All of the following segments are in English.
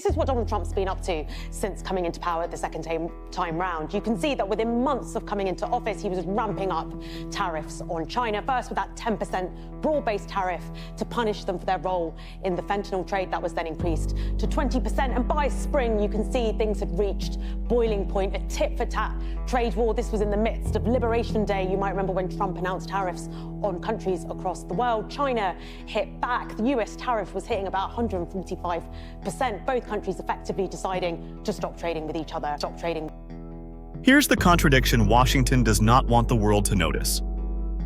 is what Donald Trump's been up to since coming into power the second time round. You can see that within months of coming into office, he was ramping up tariffs on China, first with that 10% broad-based tariff to punish them for their role in the fentanyl trade. That was then increased to 20%. And by spring, you can see things had reached boiling point, a tit-for-tat trade war. This was in the midst of Liberation Day. You might remember when Trump announced tariffs on countries across the world. China hit back. The U.S. tariff was hitting about 145%. Both countries effectively deciding to stop trading with each other, stop trading. Here's the contradiction Washington does not want the world to notice.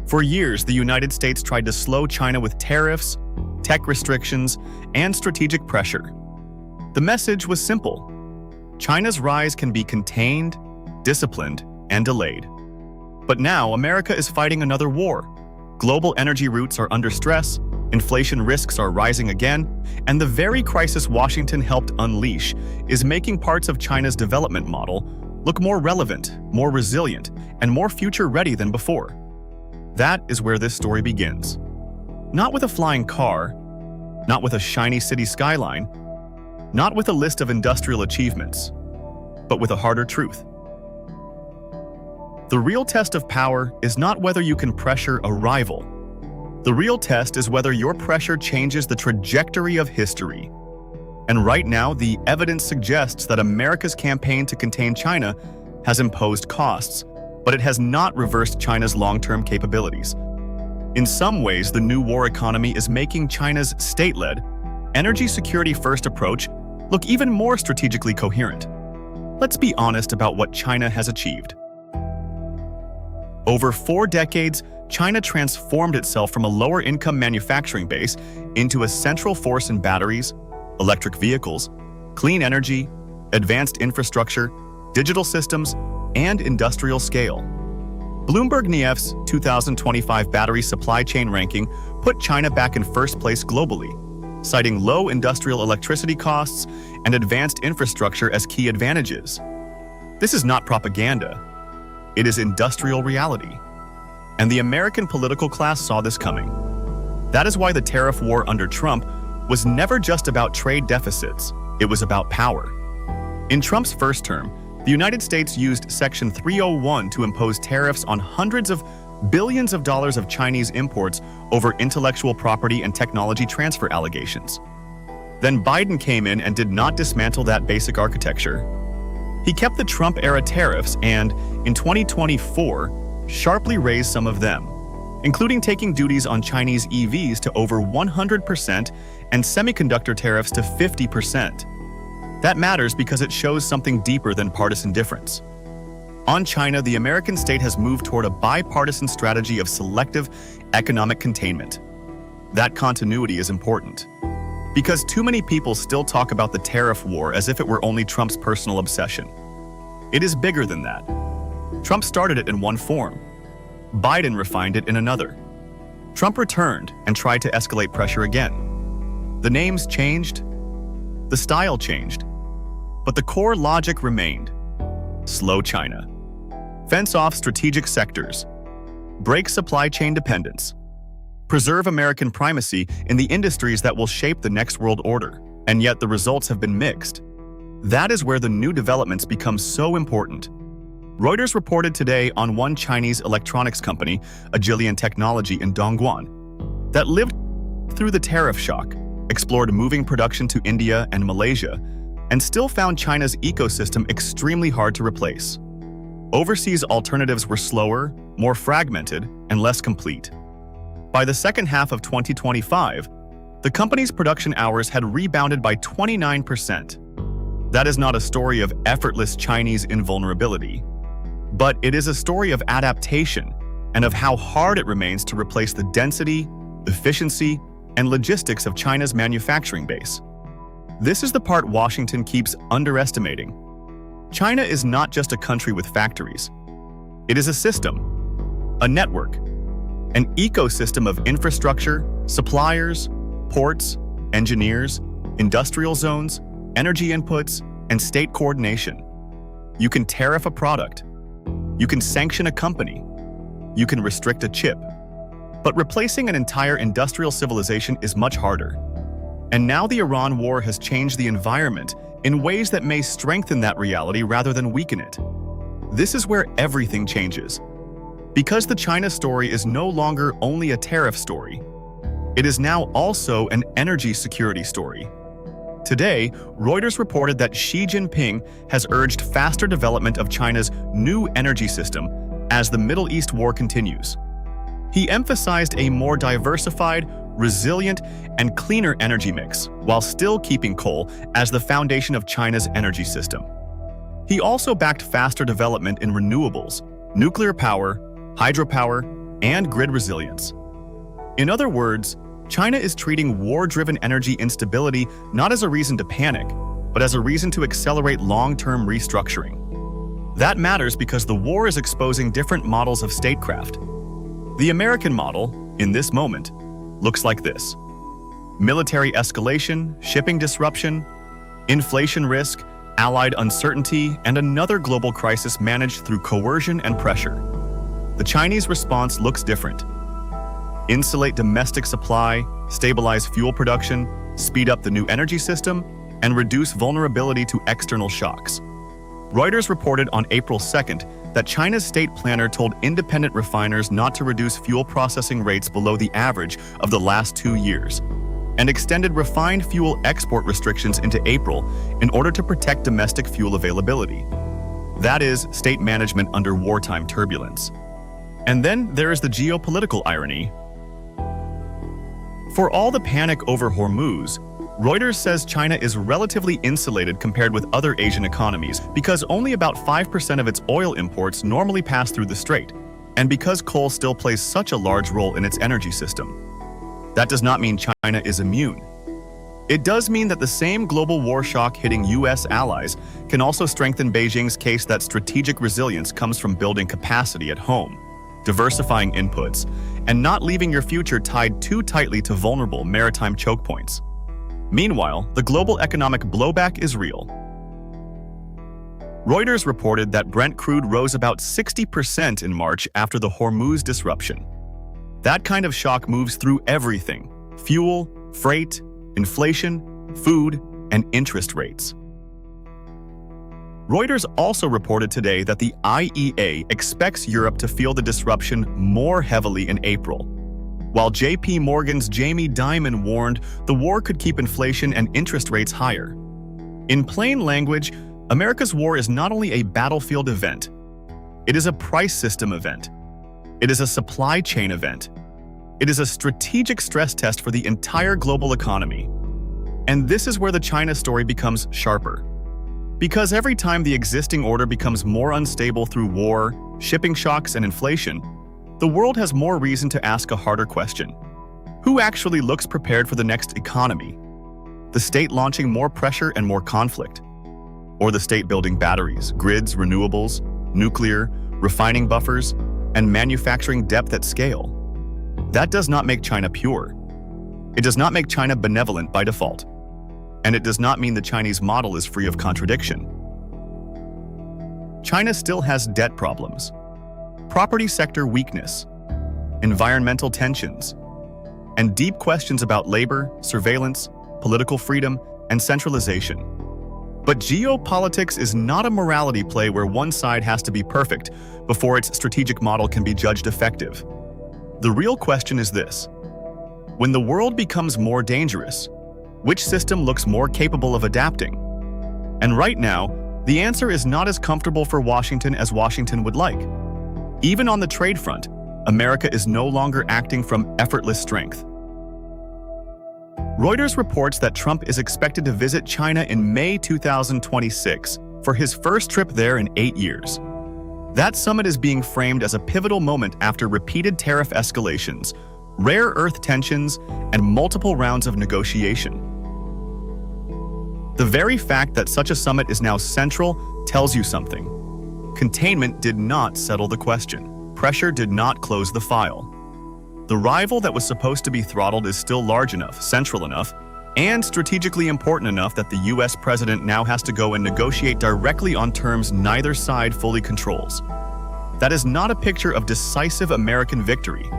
For years, the United States tried to slow China with tariffs, tech restrictions, and strategic pressure. The message was simple. China's rise can be contained, disciplined, and delayed. But now, America is fighting another war. Global energy routes are under stress, inflation risks are rising again, and the very crisis Washington helped unleash is making parts of China's development model look more relevant, more resilient, and more future-ready than before. That is where this story begins. Not with a flying car, not with a shiny city skyline, not with a list of industrial achievements, but with a harder truth. The real test of power is not whether you can pressure a rival. The real test is whether your pressure changes the trajectory of history. And right now, the evidence suggests that America's campaign to contain China has imposed costs, but it has not reversed China's long-term capabilities. In some ways, the new war economy is making China's state-led, energy security-first approach look even more strategically coherent. Let's be honest about what China has achieved. Over 4 decades, China transformed itself from a lower-income manufacturing base into a central force in batteries, electric vehicles, clean energy, advanced infrastructure, digital systems, and industrial scale. Bloomberg NIEF's 2025 battery supply chain ranking put China back in first place globally, citing low industrial electricity costs and advanced infrastructure as key advantages. This is not propaganda. It is industrial reality. And the American political class saw this coming. That is why the tariff war under Trump was never just about trade deficits, it was about power. In Trump's first term, the United States used Section 301 to impose tariffs on hundreds of billions of dollars of Chinese imports over intellectual property and technology transfer allegations. Then Biden came in and did not dismantle that basic architecture. He kept the Trump-era tariffs and, in 2024, sharply raised some of them, including taking duties on Chinese EVs to over 100% and semiconductor tariffs to 50%. That matters because it shows something deeper than partisan difference. On China, the American state has moved toward a bipartisan strategy of selective economic containment. That continuity is important, because too many people still talk about the tariff war as if it were only Trump's personal obsession. It is bigger than that. Trump started it in one form. Biden refined it in another. Trump returned and tried to escalate pressure again. The names changed, the style changed, but the core logic remained. Slow China. Fence off strategic sectors. Break supply chain dependence. Preserve American primacy in the industries that will shape the next world order. And yet the results have been mixed. That is where the new developments become so important. Reuters reported today on one Chinese electronics company, Agilian Technology in Dongguan, that lived through the tariff shock, explored moving production to India and Malaysia, and still found China's ecosystem extremely hard to replace. Overseas alternatives were slower, more fragmented, and less complete. By the second half of 2025, the company's production hours had rebounded by 29%. That is not a story of effortless Chinese invulnerability, but it is a story of adaptation and of how hard it remains to replace the density, efficiency, and logistics of China's manufacturing base. This is the part Washington keeps underestimating. China is not just a country with factories. It is a system, a network, an ecosystem of infrastructure, suppliers, ports, engineers, industrial zones, energy inputs, and state coordination. You can tariff a product. You can sanction a company. You can restrict a chip. But replacing an entire industrial civilization is much harder. And now the Iran war has changed the environment in ways that may strengthen that reality rather than weaken it. This is where everything changes. Because the China story is no longer only a tariff story, it is now also an energy security story. Today, Reuters reported that Xi Jinping has urged faster development of China's new energy system as the Middle East war continues. He emphasized a more diversified, resilient, and cleaner energy mix, while still keeping coal as the foundation of China's energy system. He also backed faster development in renewables, nuclear power, hydropower, and grid resilience. In other words, China is treating war-driven energy instability not as a reason to panic, but as a reason to accelerate long-term restructuring. That matters because the war is exposing different models of statecraft. The American model, in this moment, looks like this: military escalation, shipping disruption, inflation risk, allied uncertainty, and another global crisis managed through coercion and pressure. The Chinese response looks different. Insulate domestic supply, stabilize fuel production, speed up the new energy system, and reduce vulnerability to external shocks. Reuters reported on April 2nd that China's state planner told independent refiners not to reduce fuel processing rates below the average of the last 2 years, and extended refined fuel export restrictions into April in order to protect domestic fuel availability. That is, state management under wartime turbulence. And then there is the geopolitical irony. For all the panic over Hormuz, Reuters says China is relatively insulated compared with other Asian economies because only about 5% of its oil imports normally pass through the strait, and because coal still plays such a large role in its energy system. That does not mean China is immune. It does mean that the same global war shock hitting U.S. allies can also strengthen Beijing's case that strategic resilience comes from building capacity at home, diversifying inputs, and not leaving your future tied too tightly to vulnerable maritime choke points. Meanwhile, the global economic blowback is real. Reuters reported that Brent crude rose about 60% in March after the Hormuz disruption. That kind of shock moves through everything: fuel, freight, inflation, food, and interest rates. Reuters also reported today that the IEA expects Europe to feel the disruption more heavily in April, while JP Morgan's Jamie Dimon warned the war could keep inflation and interest rates higher. In plain language, America's war is not only a battlefield event, it is a price system event. It is a supply chain event. It is a strategic stress test for the entire global economy. And this is where the China story becomes sharper. Because every time the existing order becomes more unstable through war, shipping shocks, and inflation, the world has more reason to ask a harder question. Who actually looks prepared for the next economy? The state launching more pressure and more conflict? Or the state building batteries, grids, renewables, nuclear, refining buffers, and manufacturing depth at scale? That does not make China pure. It does not make China benevolent by default. And it does not mean the Chinese model is free of contradiction. China still has debt problems, property sector weakness, environmental tensions, and deep questions about labor, surveillance, political freedom, and centralization. But geopolitics is not a morality play where one side has to be perfect before its strategic model can be judged effective. The real question is this: when the world becomes more dangerous, which system looks more capable of adapting? And right now, the answer is not as comfortable for Washington as Washington would like. Even on the trade front, America is no longer acting from effortless strength. Reuters reports that Trump is expected to visit China in May 2026 for his first trip there in 8 years. That summit is being framed as a pivotal moment after repeated tariff escalations, rare earth tensions, and multiple rounds of negotiation. The very fact that such a summit is now central tells you something. Containment did not settle the question. Pressure did not close the file. The rival that was supposed to be throttled is still large enough, central enough, and strategically important enough that the U.S. president now has to go and negotiate directly on terms neither side fully controls. That is not a picture of decisive American victory.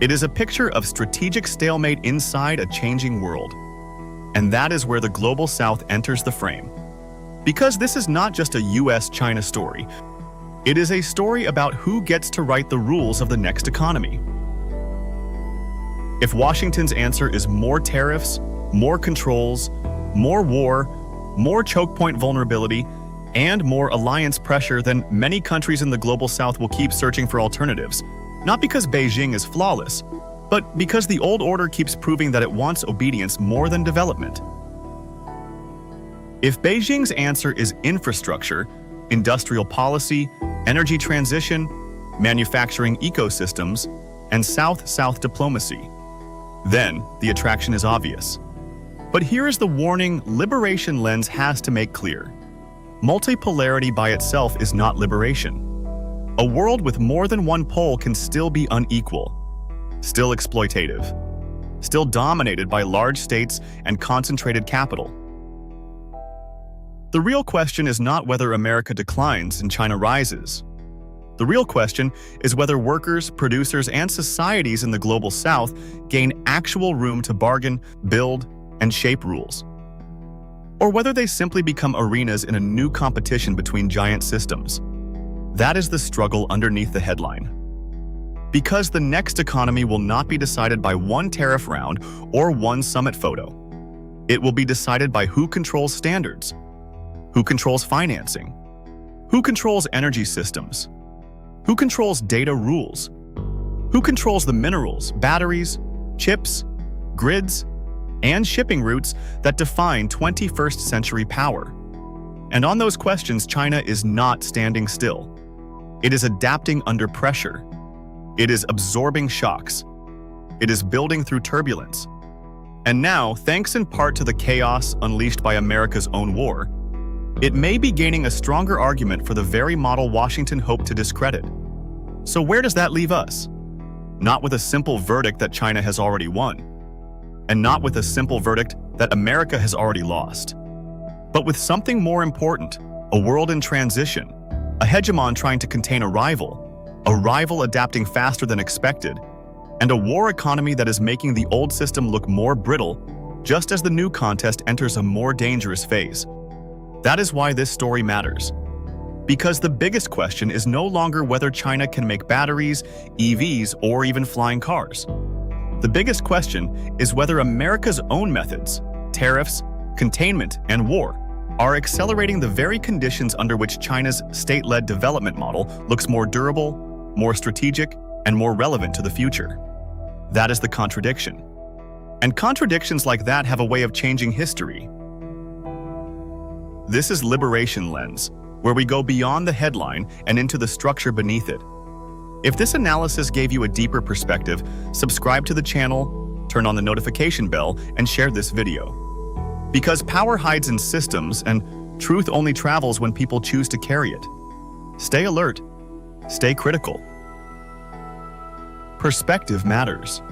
It is a picture of strategic stalemate inside a changing world. And that is where the Global South enters the frame. Because this is not just a US-China story. It is a story about who gets to write the rules of the next economy. If Washington's answer is more tariffs, more controls, more war, more choke point vulnerability, and more alliance pressure, then many countries in the global south will keep searching for alternatives. Not because Beijing is flawless, but because the old order keeps proving that it wants obedience more than development. If Beijing's answer is infrastructure, industrial policy, energy transition, manufacturing ecosystems, and South-South diplomacy, then the attraction is obvious. But here is the warning liberation lens has to make clear. Multipolarity by itself is not liberation. A world with more than one pole can still be unequal, still exploitative, still dominated by large states and concentrated capital. The real question is not whether America declines and China rises. The real question is whether workers, producers, and societies in the global south gain actual room to bargain, build, and shape rules. Or whether they simply become arenas in a new competition between giant systems. That is the struggle underneath the headline. Because the next economy will not be decided by one tariff round or one summit photo. It will be decided by who controls standards, who controls financing, who controls energy systems, who controls data rules, who controls the minerals, batteries, chips, grids, and shipping routes that define 21st century power. And on those questions, China is not standing still. It is adapting under pressure. It is absorbing shocks. It is building through turbulence. And now, thanks in part to the chaos unleashed by America's own war, it may be gaining a stronger argument for the very model Washington hoped to discredit. So where does that leave us? Not with a simple verdict that China has already won, and not with a simple verdict that America has already lost, but with something more important, a world in transition, a hegemon trying to contain a rival adapting faster than expected, and a war economy that is making the old system look more brittle, just as the new contest enters a more dangerous phase. That is why this story matters. Because the biggest question is no longer whether China can make batteries, EVs, or even flying cars. The biggest question is whether America's own methods, tariffs, containment, and war, are accelerating the very conditions under which China's state-led development model looks more durable, more strategic, and more relevant to the future. That is the contradiction. And contradictions like that have a way of changing history. This is Liberation Lens, where we go beyond the headline and into the structure beneath it. If this analysis gave you a deeper perspective, subscribe to the channel, turn on the notification bell, and share this video. Because power hides in systems, and truth only travels when people choose to carry it. Stay alert. Stay critical. Perspective matters.